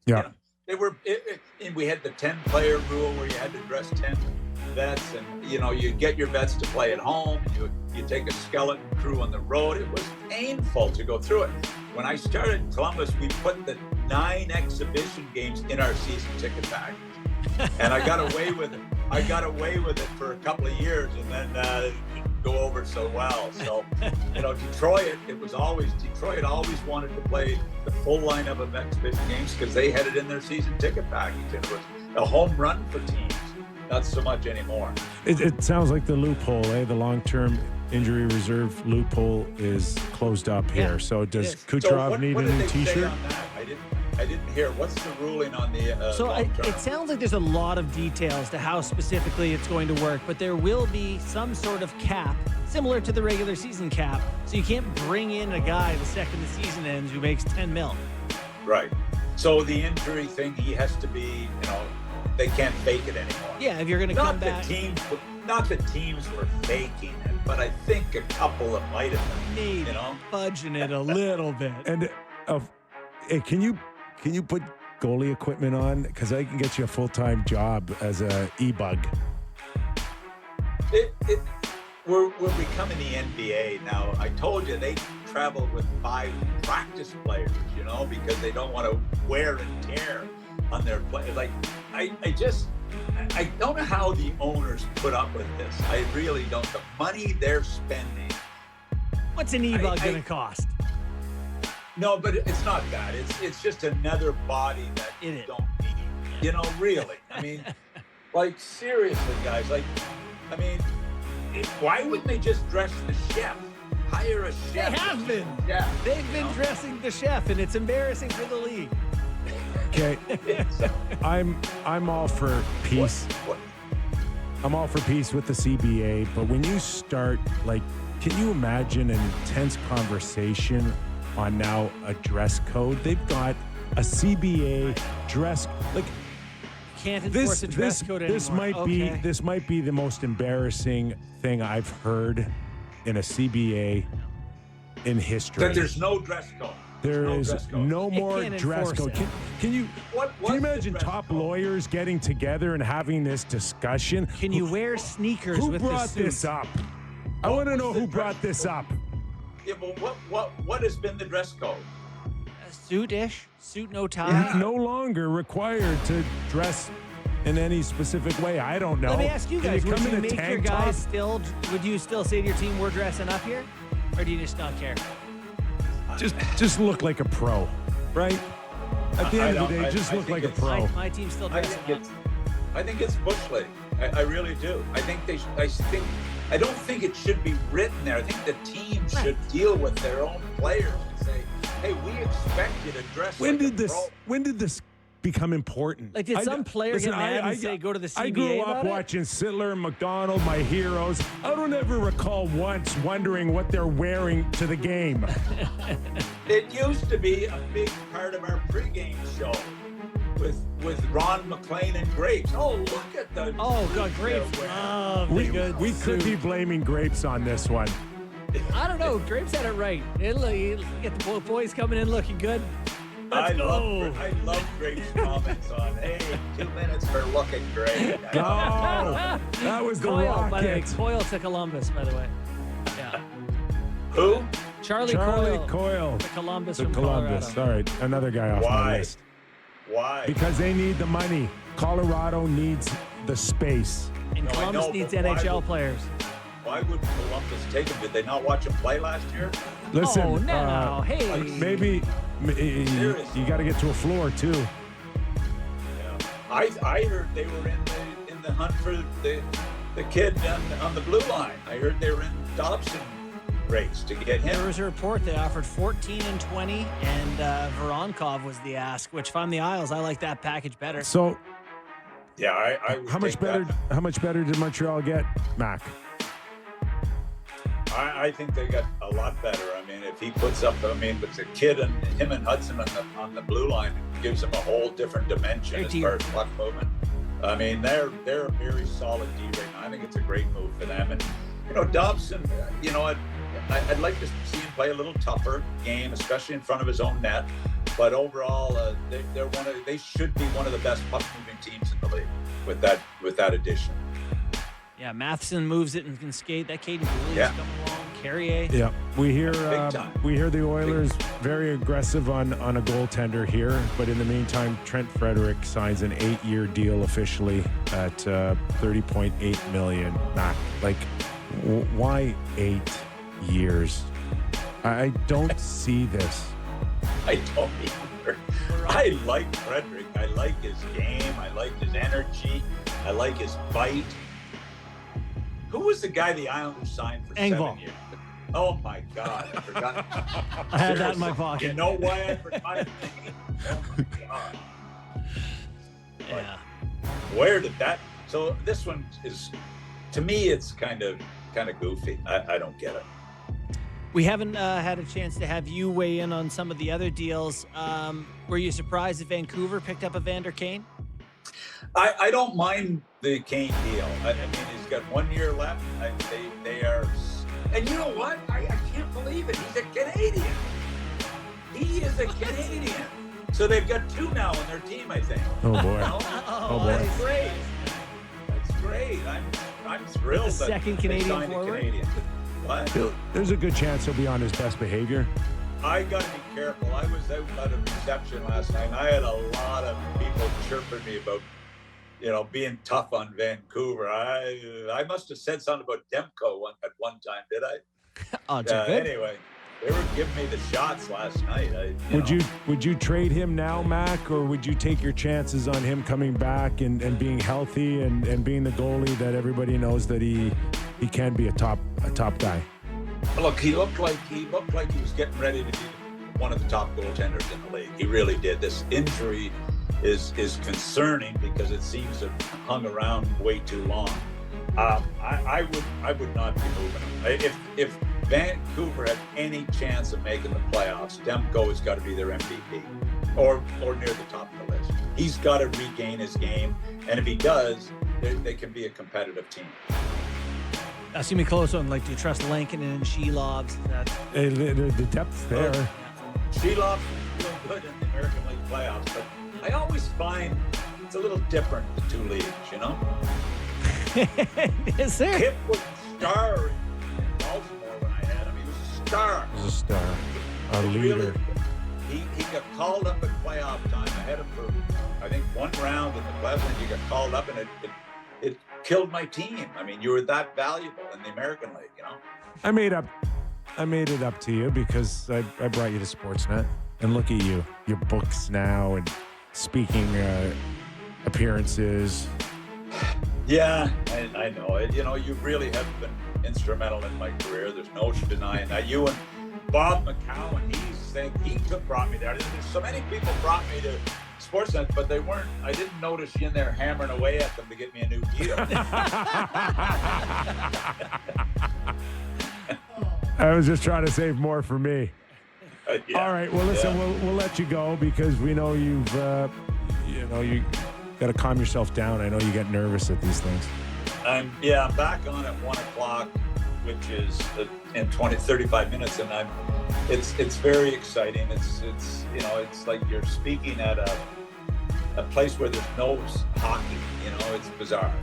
Yeah. They were, and we had the 10-player rule where you had to dress 10 vets, and you get your vets to play at home. You take a skeleton crew on the road. It was painful to go through it. When I started in Columbus, we put the 9 exhibition games in our season ticket package, and I got away with it. I got away with it for a couple of years, and then it didn't go over so well. So, Detroit always wanted to play the full lineup of exhibition games because they had it in their season ticket package, and it was a home run for teams. Not so much anymore. It sounds like the loophole, the long-term injury reserve loophole is closed up here. So does Kucherov need a new T-shirt? I didn't hear. What's the ruling on the it sounds like there's a lot of details to how specifically it's going to work, but there will be some sort of cap similar to the regular season cap. So you can't bring in a guy the second the season ends who makes $10 million. Right. So the injury thing, he has to be, they can't fake it anymore. Yeah, if you're going to come back. Not that teams were faking it, but I think a couple of might have been, maybe fudging it a little bit. And hey, can you put goalie equipment on? Because I can get you a full-time job as a e-bug. We're becoming the NBA now. I told you they travel with 5 practice players, because they don't want to wear and tear on their play. Like, I don't know how the owners put up with this. I really don't. The money they're spending. What's an e-bug going to cost? No, but it's not that. It's just another body that you don't need. Really. I mean, like, seriously, guys. Like, I mean, why wouldn't they just dress the chef? Hire a chef. They have been. Yeah. They've been dressing the chef, and it's embarrassing for the league. Okay, I'm all for peace. I'm all for peace with the CBA, but when you start, like, can you imagine an intense conversation on now a dress code? They've got a CBA dress, like, can't enforce a dress code anymore. This might be the most embarrassing thing I've heard in a CBA in history. That there's no dress code. There is no more dress code. Can you imagine top lawyers getting together and having this discussion? Can you wear sneakers with the suit? Who brought this up? I want to know who brought this up. Yeah, but what has been the dress code? A suit-ish, suit no tie. Yeah. No longer required to dress in any specific way. I don't know. Let me ask you guys: would you make your guys still? Would you still say to your team, "We're dressing up here," or do you just not care? Just look like a pro, right? At the end of the day, just look like a pro. My team's still dressing up. I think it's bush league. I really do. I don't think it should be written there. I think the team should deal with their own players and say, "Hey, we expect you to dress." When did this become important? Like, did some player get mad and say, "Go to the CBA"? I grew up watching Sittler and McDonald, my heroes. I don't ever recall once wondering what they're wearing to the game. It used to be a big part of our pregame show with Ron McLean and Grapes. Oh, look at the. Oh God, Grapes. We could be blaming Grapes on this one. I don't know. Grapes had it right. You get the boys coming in looking good. I love Grapes' comments on, "Hey, 2 minutes for looking great." Oh, that was the Coyle, Rocket. by the way. Coyle to Columbus, by the way. Yeah. Who? Charlie Coyle. To Columbus from Columbus. Colorado. All right, another guy off my list. Why? Because they need the money. Colorado needs the space. And Columbus needs NHL players. Why would Columbus take him? Did they not watch him play last year? Listen, oh, no. Hey. Maybe you got to get to a floor too. Yeah. I heard they were in the hunt for the kid on the blue line. I heard they were in Dobson race to get him. There was a report they offered 14 and 20, and Voronkov was the ask. Which, if I'm the Isles, I like that package better. So, yeah, how much better? How much better did Montreal get, Mac? I think they got a lot better. I mean, if he puts up, with the kid and him and Hudson on the blue line, it gives them a whole different dimension as far as puck movement. I mean, they're a very solid D right now. I think it's a great move for them. And Dobson, I'd like to see him play a little tougher game, especially in front of his own net. But overall, they should be one of the best puck moving teams in the league with that addition. Yeah, Matheson moves it and can skate. That Caden Cooley is coming along. Carrier. Yeah, we hear the Oilers very aggressive on a goaltender here, but in the meantime, Trent Frederick signs an 8-year deal officially at $30.8 million. Like, why 8 years? I don't see this. I don't either. I like Frederick. I like his game. I like his energy. I like his bite. Who was the guy the Islanders signed for Engvall. 7 years? Oh my God, I forgot. I had that in my pocket. You know why I forgot his name? Oh my God. Yeah. Where did that? So this one is, to me, it's kind of goofy. I don't get it. We haven't had a chance to have you weigh in on some of the other deals. Were you surprised that Vancouver picked up Evander Kane? I don't mind the Kane deal. I mean, he's got 1 year left. They are, and you know what? I can't believe it. He's a Canadian. He is a Canadian. So they've got 2 now on their team, I think. Oh boy. Oh boy. That's great. That's great. I'm thrilled. The second that Canadian they signed forward? a Canadian. What? There's a good chance he'll be on his best behavior. I got to be careful. I was out at a reception last night, and I had a lot of people chirping me about, being tough on Vancouver. I must have said something about Demko at one time, did I? Odds are good. Anyway, they were giving me the shots last night. Would you trade him now, Mac, or would you take your chances on him coming back and being healthy and being the goalie that everybody knows that he can be a top guy? Look, he looked like he was getting ready to be one of the top goaltenders in the league. He really did. This injury is concerning because it seems to have hung around way too long. I would not be moving him. If Vancouver had any chance of making the playoffs, Demko has got to be their MVP or near the top of the list. He's got to regain his game, and if he does, they can be a competitive team. That's gonna be close one. Like, do you trust Lankinen and Shelovs? The depth's there. Shelov's doing good in the American League playoffs, but I always find it's a little different, the 2 leagues, Is there? Kip was a star in Baltimore when I had him. He was a star. He's a star, a leader. He got called up at playoff time. I had him for, I think, 1 round in the playoffs, and he got called up, and it killed my team. I mean, you were that valuable in the American League, I made it up to you because I brought you to Sportsnet, and look at you, your books now and speaking appearances. Yeah, I know it. You really have been instrumental in my career. There's no denying that. You and Bob McCowan, he brought me there. There's so many people brought me to Sportsnet, but I didn't notice you in there hammering away at them to get me a new deal. I was just trying to save more for me. Yeah. All right. Well, listen, we'll let you go because we know you've, you got to calm yourself down. I know you get nervous at these things. I'm back on at 1:00, which is in 35 minutes, and it's very exciting. It's like you're speaking at a place where there's no hockey. It's bizarre.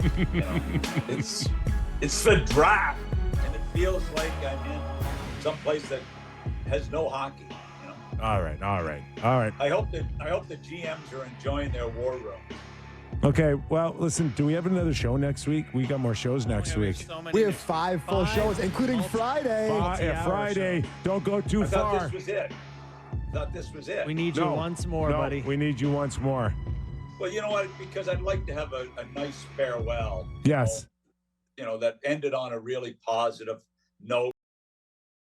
It's the draft, and it feels like I'm in some place that has no hockey. All right. I hope the GMs are enjoying their war rooms. Okay, well, listen, do we have another show next week? We got more shows next week. We have 5 full shows, including Friday. Friday. Don't go too far. I thought this was it. We need you once more, buddy. We need you once more. Well, you know what? Because I'd like to have a nice farewell. Yes. That ended on a really positive note.